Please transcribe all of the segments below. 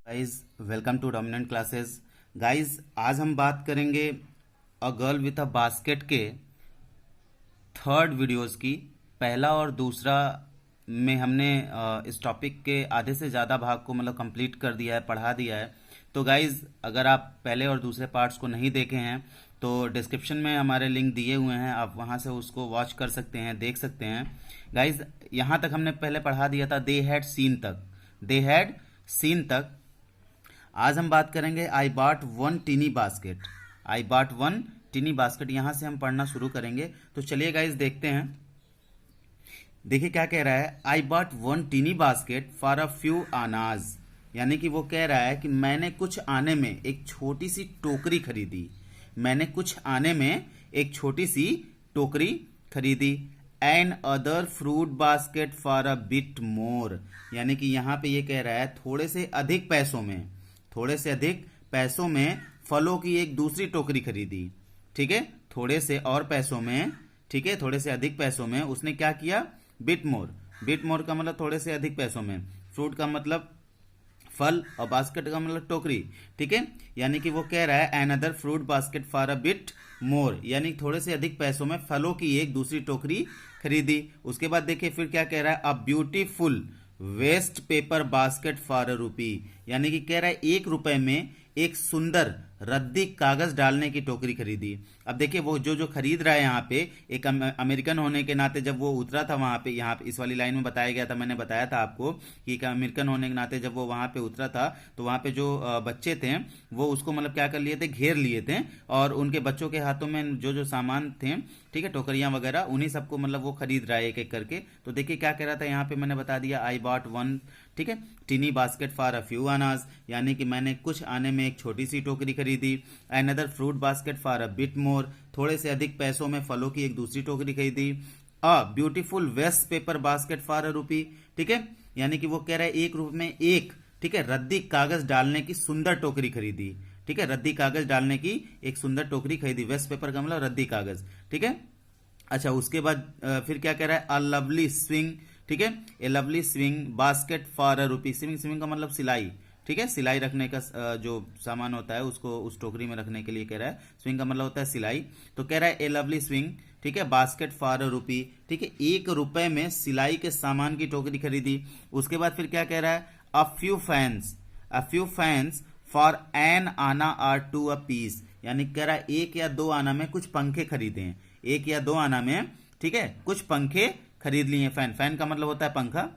Guys welcome to dominant classes. Guys आज हम बात करेंगे a girl with a basket के थर्ड वीडियोस की। पहला और दूसरा में हमने इस टॉपिक के आधे से ज़्यादा भाग को मतलब कंप्लीट कर दिया है, पढ़ा दिया है। तो गाइज अगर आप पहले और दूसरे पार्ट्स को नहीं देखे हैं तो डिस्क्रिप्शन में हमारे लिंक दिए हुए हैं, आप वहाँ से उसको वॉच कर सकते हैं, देख सकते हैं। गाइज यहाँ तक हमने पहले पढ़ा दिया था दे हैड सीन तक, दे हैड सीन तक। आज हम बात करेंगे I bought one tiny basket, I bought one tiny basket. यहां से हम पढ़ना शुरू करेंगे। तो चलिए गाइस देखते हैं। देखिए क्या कह रहा है, I bought one tiny basket for a few annas. यानी कि वो कह रहा है कि मैंने कुछ आने में एक छोटी सी टोकरी खरीदी, मैंने कुछ आने में एक छोटी सी टोकरी खरीदी। Another fruit basket for a bit more. यानी कि यहाँ पे ये कह रहा है थोड़े से अधिक पैसों में, थोड़े से अधिक पैसों में फलों की एक दूसरी टोकरी खरीदी। ठीक है, थोड़े से और पैसों में, ठीक है, थोड़े से अधिक पैसों में उसने क्या किया, बिट मोर। बिट मोर का मतलब थोड़े से अधिक पैसों में, फ्रूट का मतलब फल और बास्केट का मतलब टोकरी। ठीक है, यानी कि वो कह रहा है another fruit basket for a bit more, यानी थोड़े से अधिक पैसों में फलों की एक दूसरी टोकरी खरीदी। उसके बाद देखिए फिर क्या कह रहा है, a beautiful waste paper basket for a rupee. यानी कि कह रहा है 1 रुपए में एक सुंदर रद्दी कागज डालने की टोकरी खरीदी। अब देखिए वो जो खरीद रहा है यहाँ पे, एक अमेरिकन होने के नाते जब वो उतरा था वहां पे, यहाँ पे इस वाली लाइन में बताया गया था, मैंने बताया था आपको कि एक अमेरिकन होने के नाते जब वो वहां पे उतरा था तो वहां पे जो बच्चे थे वो उसको मतलब क्या कर लिए थे, घेर लिए थे, और उनके बच्चों के हाथों में जो जो सामान थे, ठीक है, टोकरियां वगैरह, उन्हीं सबको मतलब वो खरीद रहा है एक एक करके। तो देखिए क्या कह रहा था यहाँ पे, मैंने बता दिया आई बॉट वन, ठीक है, tiny basket for a few annas. यानी कि मैंने कुछ आने में एक छोटी सी टोकरी खरीदी। Another fruit basket for a bit मोर, थोड़े से अधिक पैसों में फलों की एक दूसरी टोकरी खरीदी। A beautiful waste paper basket for a rupee. ठीक है, यानी कि वो कह रहा है 1 रुपए में एक, ठीक है, रद्दी कागज डालने की सुंदर टोकरी खरीदी। ठीक है, रद्दी कागज डालने की एक सुंदर टोकरी खरीदी। वेस्ट पेपर का मतलब रद्दी कागज। ठीक है, अच्छा उसके बाद फिर क्या कह रहा है, अ लवली स्विंग, ठीक है, a lovely swing basket for a rupee. Swing, swing का मतलब सिलाई, ठीक है, सिलाई रखने का जो सामान होता है उसको उस टोकरी में रखने के लिए कह रहा है। स्विंग का मतलब होता है सिलाई। तो कह रहा है ए लवली स्विंग, ठीक है, बास्केट फॉर अ रूपी, ठीक है, 1 रुपए में सिलाई के सामान की टोकरी खरीदी। उसके बाद फिर क्या कह रहा है, a few fans, a few fans for an anna or two a piece. यानी कह रहा है 1 या 2 आना में कुछ पंखे खरीदे हैं, 1 या 2 आना में, ठीक है, कुछ पंखे खरीद लिए। फैन, फैन का मतलब होता है पंखा।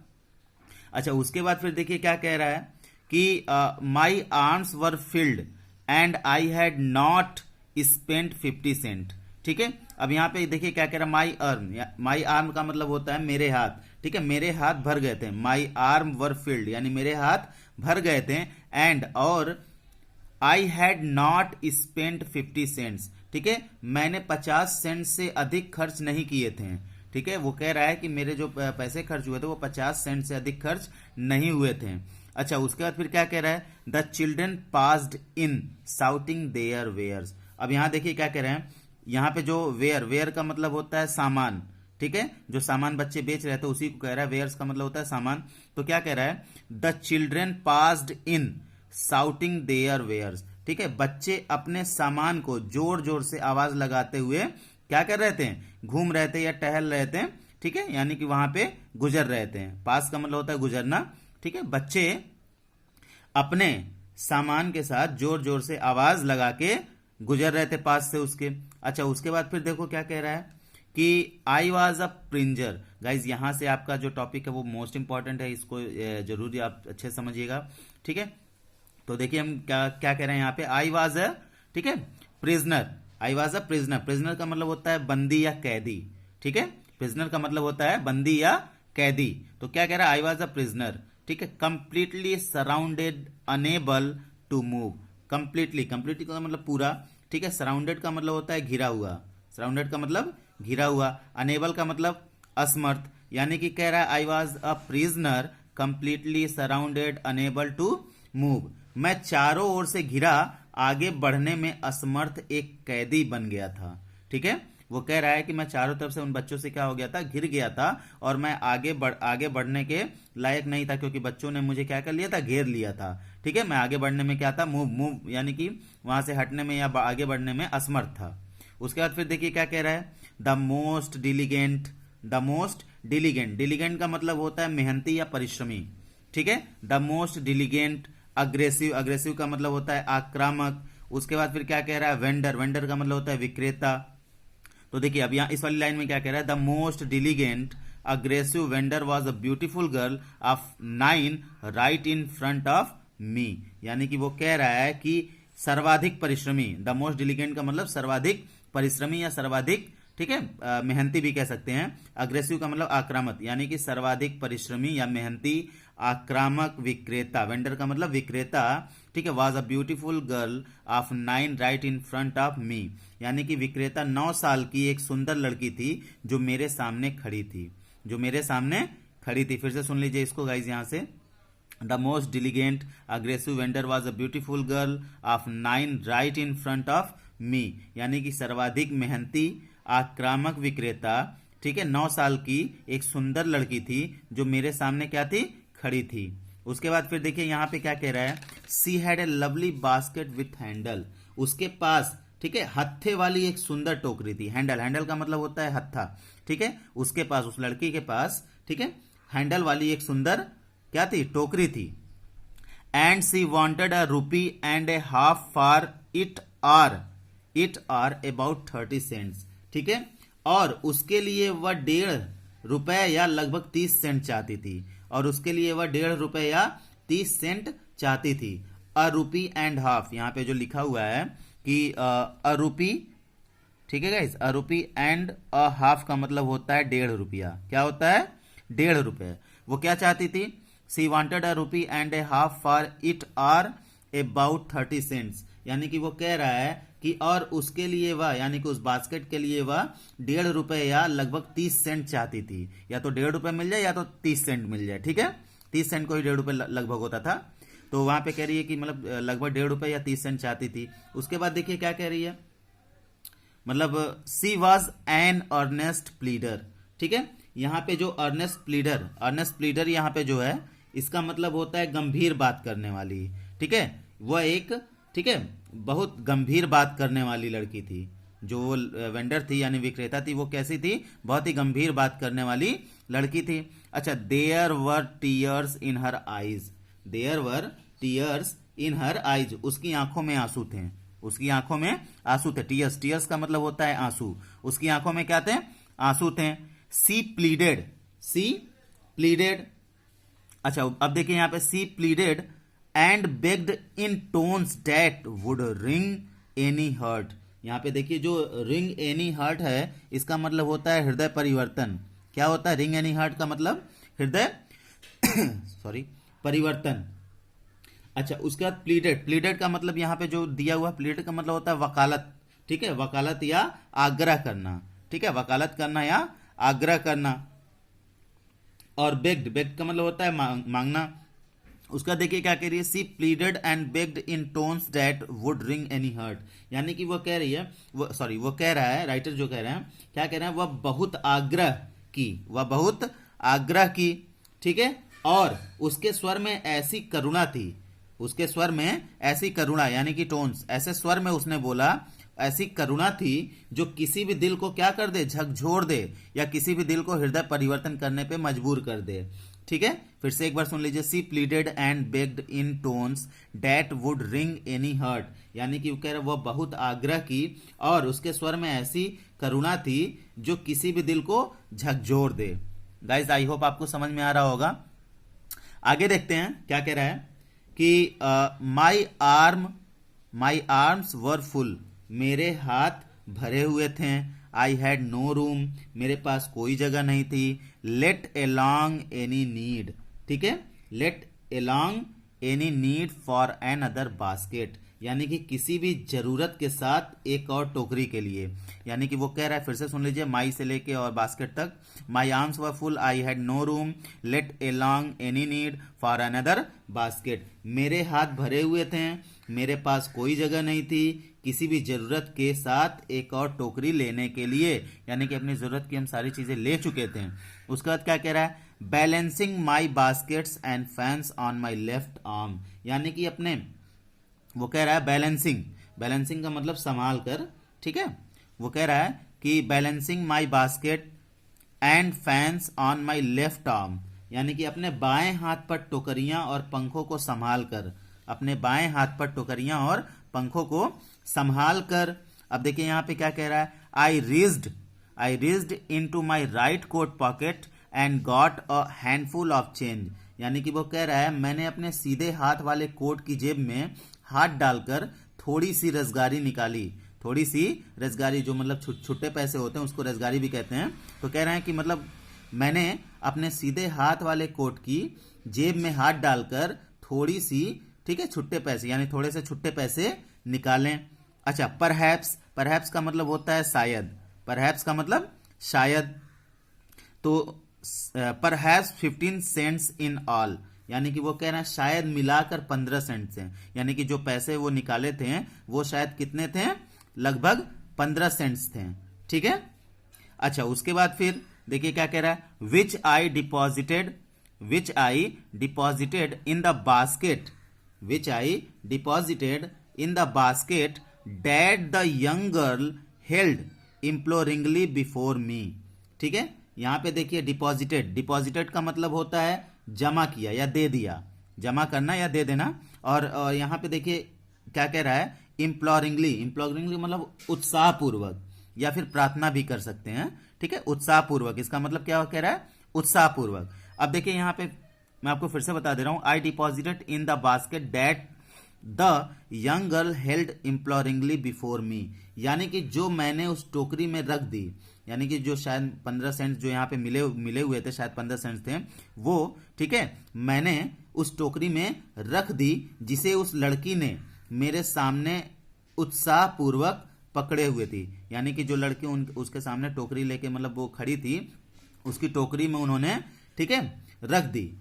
अच्छा उसके बाद फिर देखिए क्या कह रहा है कि my arms were filled and I had not spent 50 cent. ठीक है, अब यहाँ पे देखिए क्या कह रहा है, माई आर्म, माई आर्म का मतलब होता है मेरे हाथ। ठीक है, मेरे हाथ भर गए थे, माई आर्म वर फिल्ड, यानी मेरे हाथ भर गए थे। एंड और I had not spent 50 cents, ठीक है, मैंने 50 सेंट से अधिक खर्च नहीं किए थे। ठीक है, वो कह रहा है कि मेरे जो पैसे खर्च हुए थे वो 50 सेंट से अधिक खर्च नहीं हुए थे। अच्छा उसके बाद फिर क्या कह रहा है, the children passed in shouting their wares. अब यहां देखिए क्या कह रहे हैं, यहाँ पे जो वेयर, वेयर का मतलब होता है सामान, ठीक है, जो सामान बच्चे बेच रहे थे उसी को कह रहा है, वेयर्स का मतलब होता है सामान। तो क्या कह रहा है, the children passed in shouting their wares. ठीक है, बच्चे अपने सामान को जोर जोर से आवाज लगाते हुए क्या कर रहे थे, घूम रहे थे या टहल रहे थे। ठीक है, यानी कि वहां पे गुजर रहे थे। पास का मतलब होता है गुजरना। ठीक है, बच्चे अपने सामान के साथ जोर जोर से आवाज लगा के गुजर रहे थे पास से उसके। अच्छा उसके बाद फिर देखो क्या कह रहा है कि आई वॉज अ प्रिंजर। गाइज यहां से आपका जो टॉपिक है वो मोस्ट इंपॉर्टेंट है, इसको जरूर आप अच्छे समझिएगा। ठीक है, तो देखिए हम क्या क्या कह रहे हैं यहाँ पे, आई वॉज अ, ठीक है, prisoner, I was a prisoner. Prisoner का मतलब होता है बंदी या कैदी। ठीक है, प्रिजनर का मतलब होता है बंदी या कैदी। तो क्या कह रहा है, आई वॉज अ प्रिजनर, ठीक है, completely surrounded unable to move. Completely, completely का मतलब पूरा, ठीक है, सराउंडेड का मतलब होता है घिरा हुआ, सराउंडेड का मतलब घिरा हुआ, अनेबल का मतलब असमर्थ। यानी कि कह रहा है I was a prisoner completely surrounded unable to move. मैं चारों ओर से घिरा आगे बढ़ने में असमर्थ एक कैदी बन गया था। ठीक है, वो कह रहा है कि मैं चारों तरफ से उन बच्चों से क्या हो गया था, घिर गया था, और मैं आगे बढ़ने के लायक नहीं था, क्योंकि बच्चों ने मुझे क्या कर लिया था, घेर लिया था। ठीक है, मैं आगे बढ़ने में क्या था, मूव यानी कि वहां से हटने में या आगे बढ़ने में असमर्थ था। उसके बाद फिर देखिए क्या कह रहा है, द मोस्ट डिलीगेंट। डिलीगेंट का मतलब होता है मेहनती या परिश्रमी। ठीक है, द मोस्ट डिलीगेंट। अग्रेसिव का मतलब होता है आक्रामक। उसके बाद फिर क्या कह रहा है, वेंडर का मतलब होता है विक्रेता। तो देखिए अब यहाँ इस वाली लाइन में क्या कह रहा है, the most diligent aggressive vendor was a beautiful girl of 9 right in front of me. यानी कि वो कह रहा है कि सर्वाधिक परिश्रमी, द मोस्ट डिलीगेंट का मतलब सर्वाधिक परिश्रमी या सर्वाधिक, ठीक है, मेहनती भी कह सकते हैं। अग्रेसिव का मतलब आक्रामक, यानी कि सर्वाधिक परिश्रमी या मेहनती आक्रामक विक्रेता। वेंडर का मतलब विक्रेता। ठीक है, was a beautiful girl of 9 right in front of me. यानी कि विक्रेता 9 साल की एक सुंदर लड़की थी जो मेरे सामने खड़ी थी, फिर से सुन लीजिए इसको गाइज यहां से। The most diligent aggressive vendor was a beautiful girl of 9 right in front of me. यानी कि सर्वाधिक मेहनती आक्रामक विक्रेता, ठीक है, 9 साल की एक सुंदर लड़की थी जो मेरे सामने क्या थी, खड़ी थी। उसके बाद फिर देखिए यहां पे क्या कह रहा है, she had a lovely basket with handle. उसके पास, ठीक है, हत्थे वाली एक सुंदर टोकरी थी। हैंडल का मतलब होता है हत्था। ठीक है, उसके पास, उस लड़की के पास, ठीक है, हैंडल वाली एक सुंदर क्या थी, टोकरी थी। And C wanted a rupee and a half for it or about 30 cents. ठीक है, और उसके लिए वह 1.5 रुपए या लगभग 30 सेंट चाहती थी। चाहती थी। अ रूपी एंड हाफ, यहां पे जो लिखा हुआ है कि अ रूपी, ठीक है guys, a rupee and a half का मतलब होता है 1.5 रुपया। क्या होता है, 1.5 रुपए। वो क्या चाहती थी, सी wanted a rupee and a half for it or about 30 cents. यानी कि वो कह रहा है कि और उसके लिए वह, यानी कि उस बास्केट के लिए वह 1.5 रुपए या लगभग 30 सेंट चाहती थी। या तो 1.5 रुपए मिल जाए या तो 30 सेंट मिल जाए। ठीक है, 30 सेंट को ही 1.5 रुपए लगभग होता था। तो वहां पे कह रही है कि मतलब लगभग 1.5 रुपए या 30 सेंट चाहती थी। उसके बाद देखिए क्या कह रही है, मतलब सी वॉज एन अर्नेस्ट प्लीडर। ठीक है, यहां पे जो अर्नेस्ट प्लीडर यहां पे जो है, इसका मतलब होता है गंभीर बात करने वाली। ठीक है, वह एक, ठीक है, बहुत गंभीर बात करने वाली लड़की थी। जो वो वेंडर थी यानी विक्रेता थी, वो कैसी थी, बहुत ही गंभीर बात करने वाली लड़की थी। अच्छा, there were tears in her eyes. उसकी आंखों में आंसू थे। टीयर्स का मतलब होता है आंसू। उसकी आंखों में क्या थे, आंसू थे। She pleaded. अच्छा, अब देखिए यहां पे she pleaded and begged in tones that would ring any heart. यहां पे देखिए जो रिंग एनी हर्ट है, इसका मतलब होता है हृदय परिवर्तन। क्या होता है, रिंग एनी हर्ट का मतलब हृदय परिवर्तन। अच्छा, उसके बाद प्लीडेड का मतलब यहां पे जो दिया हुआ, प्लीडेड का मतलब होता है वकालत। ठीक है, वकालत या आग्रह करना। ठीक है, वकालत करना या आग्रह करना। और बेग्ड का मतलब होता है मांगना। उसका देखिए क्या कह रही है, she pleaded and begged in tones that would ring any heart. यानी कि वो कह रही है, वो कह रहा है, राइटर जो कह रहे हैं, क्या कह रहे हैं, वह बहुत आग्रह की। ठीक है, और उसके स्वर में ऐसी करुणा यानी कि टोन्स, ऐसे स्वर में उसने बोला, ऐसी करुणा थी जो किसी भी दिल को क्या कर दे, झकझोर दे, या किसी भी दिल को हृदय परिवर्तन करने पे मजबूर कर दे। ठीक है, फिर से एक बार सुन लीजिए, she pleaded and begged in tones that would ring any heart. यानी कि कह रहे वह बहुत आग्रह की और उसके स्वर में ऐसी करुणा थी जो किसी भी दिल को झकझोर दे। गाइस, आई होप आपको समझ में आ रहा होगा। आगे देखते हैं क्या कह रहा है कि माई आर्म्स वर फुल। मेरे हाथ भरे हुए थे। I had no room. मेरे पास कोई जगह नहीं थी। Let alone any need. ठीक है, let alone any need for another basket. यानी कि किसी भी जरूरत के साथ एक और टोकरी के लिए। यानी कि वो कह रहा है, फिर से सुन लीजिए, माई से लेके और बास्केट तक। My arms were full, I had no room, let alone any need for another basket. मेरे हाथ भरे हुए थे, मेरे पास कोई जगह नहीं थी किसी भी जरूरत के साथ एक और टोकरी लेने के लिए। यानी कि अपनी जरूरत की हम सारी चीजें ले चुके थे। उसके बाद क्या कह रहा है, balancing my baskets and fans on my left arm. यानी कि अपने, वो कह रहा है बैलेंसिंग, बैलेंसिंग का मतलब संभाल कर, ठीक है। वो कह रहा है कि balancing my basket and fans on my left arm, यानी कि अपने बाएं हाथ पर टोकरियां और पंखों को संभाल कर, अपने बाएं हाथ पर टोकरियां और पंखों को संभाल कर। अब देखिए यहां पे क्या कह रहा है, I reached in to my right coat pocket and got a handful of change. यानी कि वो कह रहा है, मैंने अपने सीधे हाथ वाले कोट की जेब में हाथ डालकर थोड़ी सी रसगारी निकाली। थोड़ी सी रसगारी, जो मतलब छुट्टे पैसे होते हैं उसको रसगारी भी कहते हैं। तो कह रहे हैं कि मतलब मैंने अपने सीधे हाथ वाले कोट की जेब में हाथ डालकर थोड़ी सी, ठीक है, छुट्टे पैसे, यानी थोड़े से छुट्टे पैसे निकालें। अच्छा, परहैप्स का मतलब होता है शायद, परहैप्स का मतलब शायद। तो परहैप्स 15 सेंट्स इन ऑल, यानी कि वो कह रहे हैं शायद मिलाकर 15 सेंट से, यानी कि जो पैसे वो निकाले थे वो शायद कितने थे, लगभग 15 सेंट्स थे, ठीक है। अच्छा, उसके बाद फिर देखिए क्या कह रहा है, which I deposited in the basket, which I deposited in the basket that the young girl held imploringly before me. ठीक है, यहां पे देखिए डिपॉजिटेड का मतलब होता है जमा किया या दे दिया, जमा करना या दे देना। और यहां पे देखिए क्या कह रहा है, इम्प्लोरिंगली मतलब उत्साहपूर्वक, या फिर प्रार्थना भी कर सकते हैं, ठीक है, उत्साहपूर्वक, इसका मतलब क्या कह रहा है, उत्साहपूर्वक। अब देखिए यहां पे मैं आपको फिर से बता दे रहा हूं, I deposited in the basket that the young girl held imploringly before me, यानी कि जो मैंने उस टोकरी में रख दी, यानी कि जो शायद 15 सेंट जो यहाँ पे मिले हुए थे, शायद 15 सेंट थे वो, ठीक है, मैंने उस टोकरी में रख दी जिसे उस लड़की ने मेरे सामने उत्साहपूर्वक पकड़े हुए थी। यानी कि जो लड़की उसके सामने टोकरी लेके मतलब वो खड़ी थी, उसकी टोकरी में उन्होंने, ठीक है, रख दी।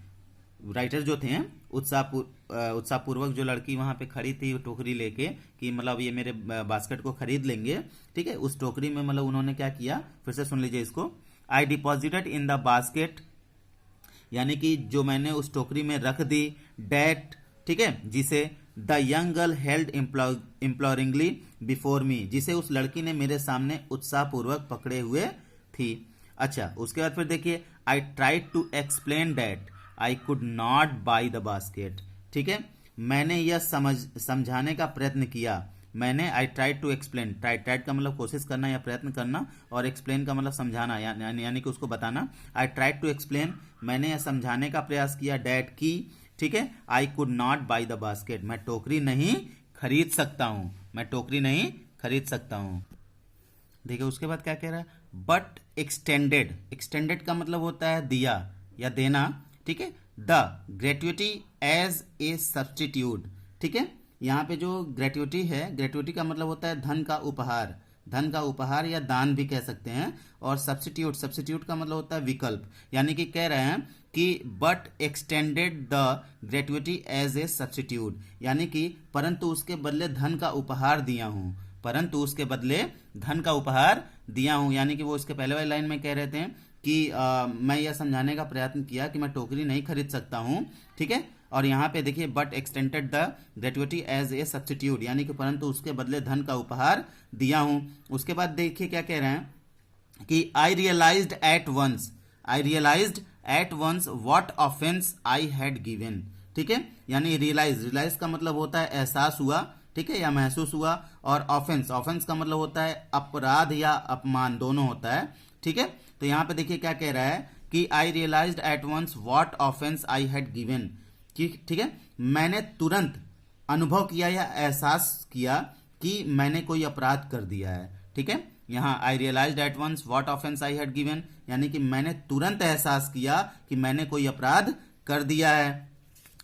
राइटर जो थे उत्साहपूर्वक जो लड़की वहां पे खड़ी थी टोकरी लेके कि मतलब ये मेरे बास्केट को खरीद लेंगे, ठीक है, उस टोकरी में मतलब उन्होंने क्या किया, फिर से सुन लीजिए इसको, आई डिपॉजिटेड इन द बास्केट, यानी कि जो मैंने उस टोकरी में रख दी, डेट, ठीक है, जिसे the young girl held imploringly before me, जिसे उस लड़की ने मेरे सामने उत्साहपूर्वक पकड़े हुए थी। अच्छा, उसके बाद फिर देखिए, I tried to explain that I could not buy the basket, ठीक है, मैंने यह समझाने का प्रयत्न किया, मैंने, I tried to explain, tried का मतलब कोशिश करना या प्रयत्न करना, और एक्सप्लेन का मतलब समझाना, यानी कि उसको बताना। आई ट्राइड टू एक्सप्लेन, मैंने यह समझाने का प्रयास किया, डैट की, ठीक है, आई could not buy the basket, मैं टोकरी नहीं खरीद सकता हूं, मैं टोकरी नहीं खरीद सकता हूं। देखिए उसके बाद क्या कह रहा है, बट एक्सटेंडेड का मतलब होता है दिया या देना, ठीक है, the gratuity as a substitute, ठीक है, यहाँ पे जो ग्रेट्युटी है, ग्रेट्युटी का मतलब होता है धन का उपहार या दान भी कह सकते हैं। और सब्सटीट्यूट का मतलब होता है विकल्प, यानी कि कह रहे हैं कि but extended the gratuity as a substitute, यानी कि परंतु उसके बदले धन का उपहार दिया हूं, परंतु उसके बदले धन का उपहार दिया हूं। यानी कि वो इसके पहले वाली लाइन में कह रहे थे कि मैं यह समझाने का प्रयत्न किया कि मैं टोकरी नहीं खरीद सकता हूं, ठीक है, और यहां पे देखिए but extended the gratuity as a substitute, यानी कि परंतु उसके बदले धन का उपहार दिया हूं। उसके बाद देखिए क्या कह रहे हैं कि I realised at once what offence I had given, ठीक है, यानी रियलाइज का मतलब होता है एहसास हुआ, ठीक है, या महसूस हुआ, और ऑफेंस का मतलब होता है अपराध या अपमान, दोनों होता है, ठीक है। तो यहां पे देखिए क्या कह रहा है कि I realised at once what offence I had given, ठीक है, मैंने तुरंत अनुभव किया या एहसास किया कि मैंने कोई अपराध कर दिया है, ठीक है, यहां I realised at once what offence I had given, यानी कि मैंने तुरंत एहसास किया कि मैंने कोई अपराध कर दिया है।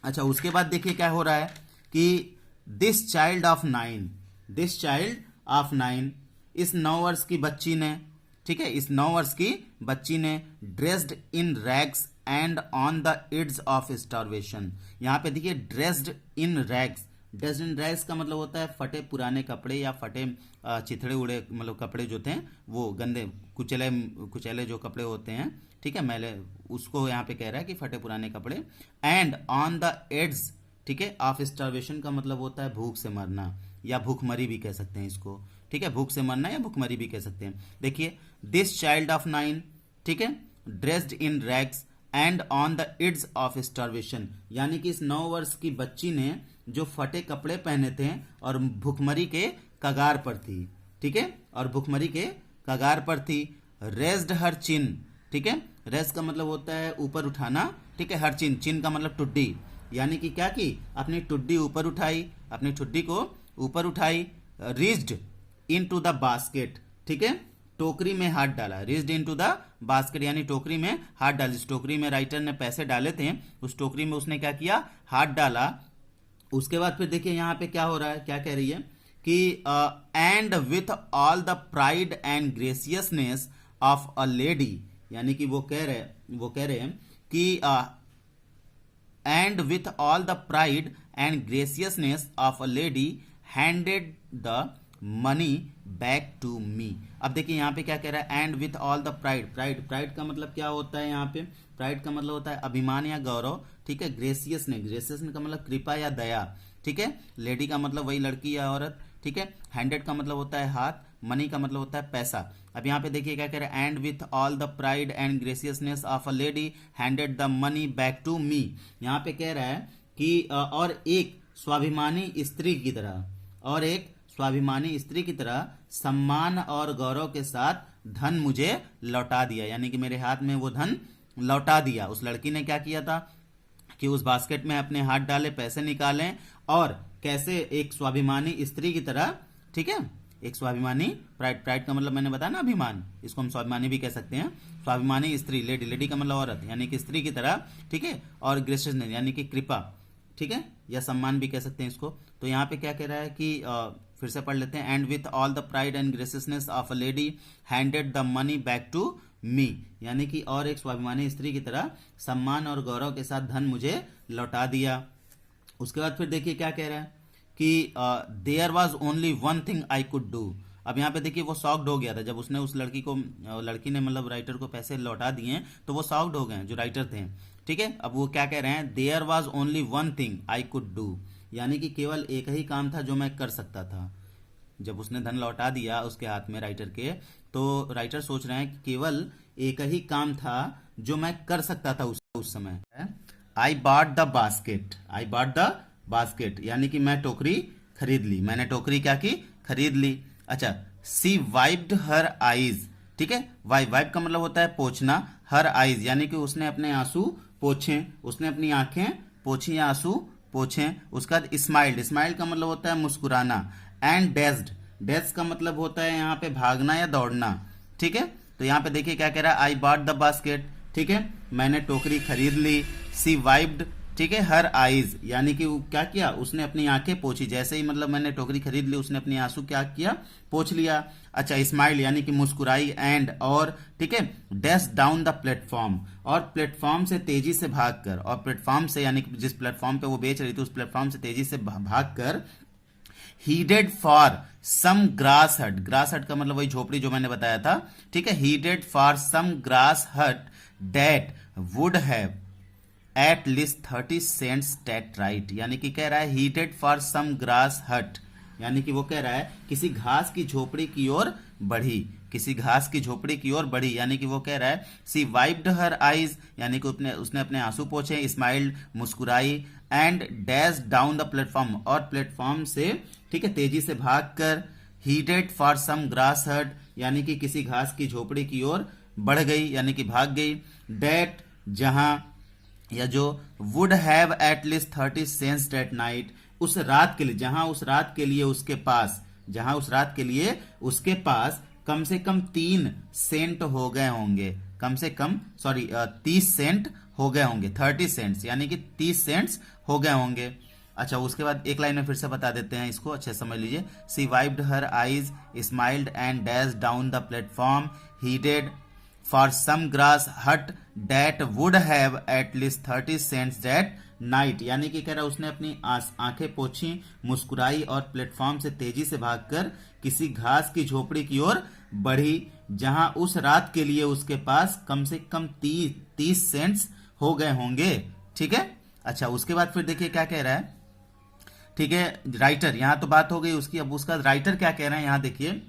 अच्छा, उसके बाद देखिए क्या हो रहा है कि this child of 9, this child of 9, इस 9 वर्ष की बच्ची ने, ठीक है, इस 9 वर्ष की बच्ची ने dressed in rags and on the edge of starvation. यहां पे देखिए dressed in rags, dressed in rags का मतलब होता है फटे पुराने कपड़े या फटे चिथड़े उड़े मतलब कपड़े जो थे वो गंदे कुचले कुचले जो कपड़े होते हैं, ठीक है, मैले, उसको यहाँ पे कह रहा है कि फटे पुराने कपड़े। एंड ऑन द एड्स, ठीक है, ऑफ स्टार्वेशन का मतलब होता है भूख से मरना या भूखमरी भी कह सकते हैं इसको, ठीक है, भूख से मरना या भूखमरी भी कह सकते हैं। देखिए दिस चाइल्ड ऑफ 9, ठीक है, dressed in rags and on the edge of starvation, यानी कि इस 9 वर्ष की बच्ची ने जो फटे कपड़े पहने थे और भूखमरी के कगार पर थी, ठीक है, और भूखमरी के कगार पर थी। रेज्ड हर चिन, ठीक है, रेज का मतलब होता है ऊपर उठाना, ठीक है, हर चिन, चिन का मतलब टुड्डी, यानी कि क्या की अपनी टुड्डी ऊपर उठाई, अपनी टुड्डी को ऊपर उठाई। Reached into the basket, ठीक है, टोकरी में हाथ डाला, reached into the basket यानी टोकरी में हाथ डाला। जिस टोकरी में राइटर ने पैसे डाले थे उस टोकरी में उसने क्या किया, हाथ डाला। उसके बाद फिर देखिए यहां पे क्या हो रहा है, क्या कह रही है कि and with all the pride and graciousness of a lady, यानी कि वो कह रहे हैं कि and with all the pride and graciousness of a lady handed the money back to me. अब देखिए यहाँ पे क्या कह रहा है, and with all the pride, pride का मतलब क्या होता है, यहाँ पे प्राइड का मतलब होता है अभिमान या गौरव, ठीक है। ग्रेसियस का मतलब कृपा या दया, ठीक है। लेडी का मतलब वही लड़की या औरत, ठीक है। हैंडेड का मतलब होता है हाथ, मनी का मतलब होता है पैसा। अब यहाँ पे देखिए क्या कह रहा है, and with all the pride and graciousness of a lady handed the money back to me. यहाँ पे कह रहा है कि और एक स्वाभिमानी स्त्री की तरह, और एक स्वाभिमानी स्त्री की तरह सम्मान और गौरव के साथ धन मुझे लौटा दिया, यानी कि मेरे हाथ में वो धन लौटा दिया। उस लड़की ने क्या किया था कि उस बास्केट में अपने हाथ डाले, पैसे निकाले और कैसे एक स्वाभिमानी स्त्री की तरह, ठीक है, एक स्वाभिमानी, प्राइड का मतलब मैंने बताया ना अभिमान, इसको हम स्वाभिमानी भी कह सकते हैं। स्वाभिमानी स्त्री, लेडी का मतलब औरत, यानी कि स्त्री की तरह, ठीक है, और ग्रेसियसनेस यानी कि कृपा, ठीक है, या सम्मान भी कह सकते हैं इसको। तो यहाँ पे क्या कह रहा है कि फिर से पढ़ लेते हैं, and with all the pride and graciousness of a lady handed the money back to me, यानी कि और एक स्वाभिमानी स्त्री की तरह सम्मान और गौरव के साथ धन मुझे लौटा दिया। उसके बाद फिर देखिए क्या कह रहा है कि there was only one thing I could do. अब यहाँ पे देखिए वो शॉक्ड हो गया था जब उसने उस लड़की ने मतलब राइटर को पैसे लौटा दिए, तो वो शॉक्ड हो गए जो राइटर थे, ठीक है। अब वो क्या कह रहे हैं, there was only one thing I could do, यानी कि केवल एक ही काम था जो मैं कर सकता था। जब उसने धन लौटा दिया उसके हाथ में राइटर के, तो राइटर सोच रहे हैं कि केवल एक ही काम था जो मैं कर सकता था उस समय। I bought the basket, I bought the basket, यानी कि मैं टोकरी खरीद ली, मैंने टोकरी क्या की, खरीद ली। अच्छा, सी वाइप्ड हर आईज, ठीक है, वाइप का मतलब होता है पोंछना, हर आईज यानी कि उसने अपने आंसू पोंछे, उसने अपनी आंखें पोंछी या आंसू पोंछे। उसका बाद स्माइल्ड का मतलब होता है मुस्कुराना। एंड डेज्ड का मतलब होता है यहाँ पे भागना या दौड़ना, ठीक है। तो यहाँ पे देखिए क्या कह रहा है, आई बॉट द बास्केट, ठीक है, मैंने टोकरी खरीद ली। सी वाइप्ड, ठीक है, हर आईज यानी कि क्या किया, उसने अपनी आंखें पोंछी, जैसे ही मतलब मैंने टोकरी खरीद ली उसने अपनी आंसू क्या किया, पोंछ लिया। अच्छा, स्माइल यानी कि मुस्कुराई, एंड और, ठीक है, डैश डाउन द प्लेटफॉर्म, और प्लेटफॉर्म से तेजी से भागकर, और प्लेटफॉर्म से यानी कि जिस प्लेटफॉर्म पे वो बेच रही थी उस प्लेटफॉर्म से तेजी से भागकर हीडेड फॉर सम ग्रास हट, ग्रास हट का मतलब वही झोपड़ी जो मैंने बताया था, ठीक है, headed for some grass hut that would have at least 30 cents that night, यानी कि कह रहा है हीटेड फॉर सम ग्रास हट, यानी कि वो कह रहा है किसी घास की झोपड़ी की ओर बढ़ी, किसी घास की झोपड़ी की ओर बढ़ी, यानी कि वो कह रहा है सी वाइप्ड हर आईज, यानी कि उसने अपने आंसू पोंछे, स्माइल्ड मुस्कुराई, and dash down the platform, और प्लेटफॉर्म से, ठीक है, तेजी से भागकर, हीटेड फॉर सम ग्रास हट यानी कि किसी घास की झोपड़ी की ओर बढ़ गई, यानी कि भाग गई। डेट जहां या जो would have at least 30 cents at night, उस रात के लिए, जहां उस रात के लिए उसके पास, जहां उस रात के लिए उसके पास कम से कम 3 सेंट हो गए होंगे, कम से कम 30 सेंट हो गए होंगे, 30 सेंट्स यानी कि 30 सेंट्स हो गए होंगे। अच्छा, उसके बाद एक लाइन में फिर से बता देते हैं इसको, अच्छे समझ लीजिए। She wiped her eyes, smiled and dash down the platform, headed for some grass hut that would have at least 30 cents that night. यानी कि कह रहा उसने अपनी आंखें पोंछी, मुस्कुराई और प्लेटफॉर्म से तेजी से भागकर किसी घास की झोपड़ी की ओर बढ़ी, जहां उस रात के लिए उसके पास कम से कम 30 सेंट्स हो गए होंगे। ठीक है, अच्छा उसके बाद फिर देखिए क्या कह रहा है। ठीक है, राइटर, यहां तो बात हो गई उसकी, अब उसका राइटर क्या कह रहे हैं यहां देखिए।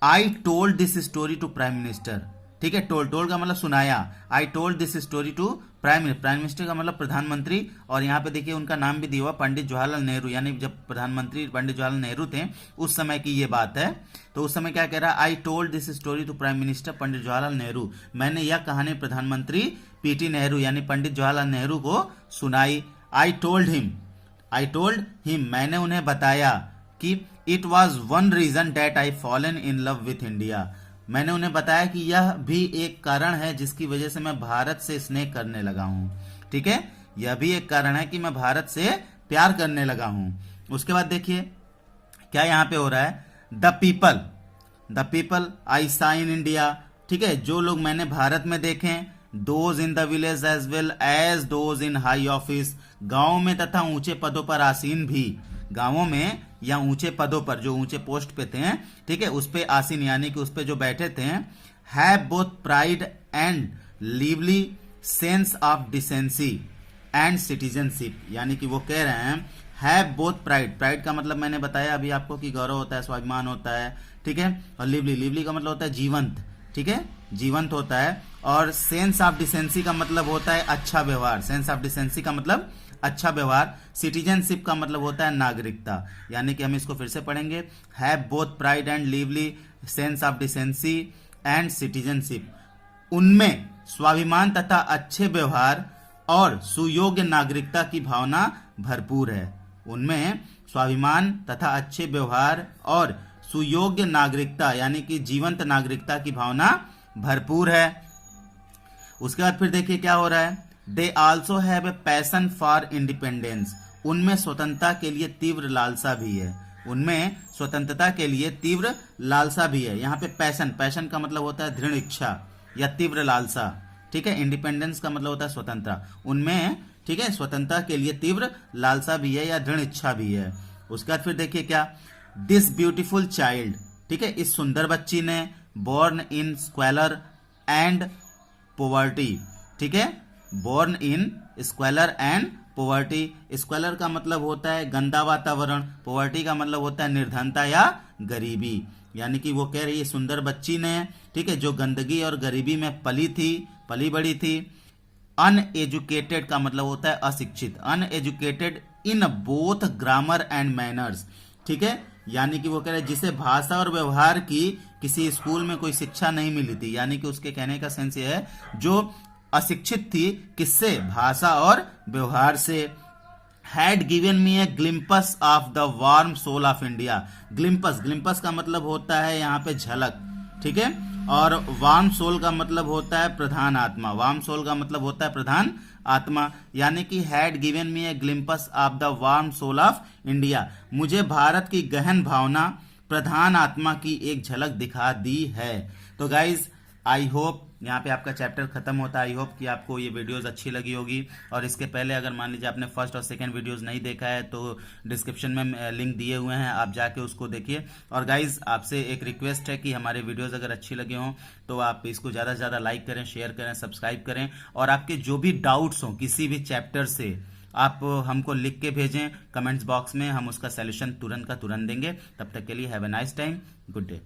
I told this story to prime minister. ठीक है, टोल्ड का मतलब सुनाया। I told this story to prime minister का मतलब प्रधानमंत्री, और यहाँ पे देखिए उनका नाम भी दिया हुआ पंडित जवाहरलाल नेहरू, यानी जब प्रधानमंत्री पंडित जवाहरलाल नेहरू थे उस समय की ये बात है। तो उस समय क्या कह रहा है, I told this story to prime minister Pandit Jawaharlal Nehru, मैंने यह कहानी प्रधानमंत्री पीटी नेहरू यानी पंडित जवाहरलाल नेहरू को सुनाई। आई टोल्ड हिम, मैंने उन्हें बताया कि it was one reason that I fallen in love with India, मैंने उन्हें बताया कि यह भी एक कारण है जिसकी वजह से मैं भारत से स्नेह करने लगा हूं। ठीक है, यह भी एक कारण है कि मैं भारत से प्यार करने लगा हूं। उसके बाद देखिए क्या यहां पे हो रहा है। द पीपल आई सा इन इंडिया। ठीक है, जो लोग मैंने भारत में देखे, those in the village as well as those in high office, गांव में तथा ऊंचे पदों पर आसीन भी, गांवों में या ऊंचे पदों पर जो ऊंचे पोस्ट पे थे, ठीक है, उस पे आसीन यानी कि उस पे जो बैठे थे, have both pride and lively sense of decency and citizenship, यानी कि वो कह रहे हैं हैव बोथ प्राइड का मतलब मैंने बताया अभी आपको कि गौरव होता है, स्वाभिमान होता है। ठीक है, और लिवली का मतलब होता है जीवंत। ठीक है, जीवंत होता है। और सेंस ऑफ डिसेंसी का मतलब होता है अच्छा व्यवहार, सेंस ऑफ डिसेंसी का मतलब अच्छा व्यवहार। सिटीजनशिप का मतलब होता है नागरिकता, यानी कि हम इसको फिर से पढ़ेंगे। Have both pride and lively sense of decency and citizenship, उनमें स्वाभिमान तथा अच्छे व्यवहार और सुयोग्य नागरिकता की भावना भरपूर है। उनमें स्वाभिमान तथा अच्छे व्यवहार और सुयोग्य नागरिकता यानी कि जीवंत नागरिकता की भावना भरपूर है। उसके बाद फिर देखिए क्या हो रहा है। They also have a passion for independence, उनमें स्वतंत्रता के लिए तीव्र लालसा भी है, उनमें स्वतंत्रता के लिए तीव्र लालसा भी है। यहाँ पे पैशन का मतलब होता है दृढ़ इच्छा या तीव्र लालसा। ठीक है, इंडिपेंडेंस का मतलब होता है स्वतंत्रता, उनमें ठीक है स्वतंत्रता के लिए तीव्र लालसा भी है या दृढ़ इच्छा भी है। उसके बाद फिर देखिए क्या, दिस ब्यूटीफुल चाइल्ड, ठीक है, इस सुंदर बच्ची ने, बोर्न इन स्क्वेलर एंड पोवर्टी, ठीक है, बोर्न इन स्क्वेलर एंड पोवर्टी। स्क्वेलर का मतलब होता है गंदा वातावरण, पोवर्टी का मतलब होता है निर्धनता या गरीबी, यानी कि वो कह रही है सुंदर बच्ची ने, ठीक है, जो गंदगी और गरीबी में पली बड़ी थी। अनएजुकेटेड का मतलब होता है अशिक्षित, uneducated in both grammar and manners, ठीक है, यानी कि वो कह रहे जिसे भाषा और व्यवहार की किसी स्कूल में कोई शिक्षा नहीं मिली थी, यानी कि उसके कहने का सेंस ये है जो अशिक्षित थी किससे, भाषा और व्यवहार से। Had given me a glimpse of the warm soul of India, glimpse का मतलब होता है यहाँ पे झलक, ठीक है, और वार्म सोल का मतलब होता है प्रधान आत्मा, वार्म सोल का मतलब होता है प्रधान आत्मा, यानी कि had given me a glimpse of the warm soul of India, मुझे भारत की गहन भावना प्रधान आत्मा की एक झलक दिखा दी है। तो गाइज आई होप यहाँ पे आपका चैप्टर खत्म होता है। आई होप कि आपको ये वीडियोस अच्छी लगी होगी, और इसके पहले अगर मान लीजिए आपने फर्स्ट और सेकंड वीडियोस नहीं देखा है तो डिस्क्रिप्शन में लिंक दिए हुए हैं, आप जाके उसको देखिए। और गाइज आपसे एक रिक्वेस्ट है कि हमारे वीडियोस अगर अच्छी लगे हों तो आप इसको ज़्यादा से ज़्यादा लाइक करें, शेयर करें, सब्सक्राइब करें, और आपके जो भी डाउट्स हों किसी भी चैप्टर से आप हमको लिख के भेजें कमेंट्स बॉक्स में, हम उसका सोल्यूशन तुरंत का तुरंत देंगे। तब तक के लिए have a nice time, good day.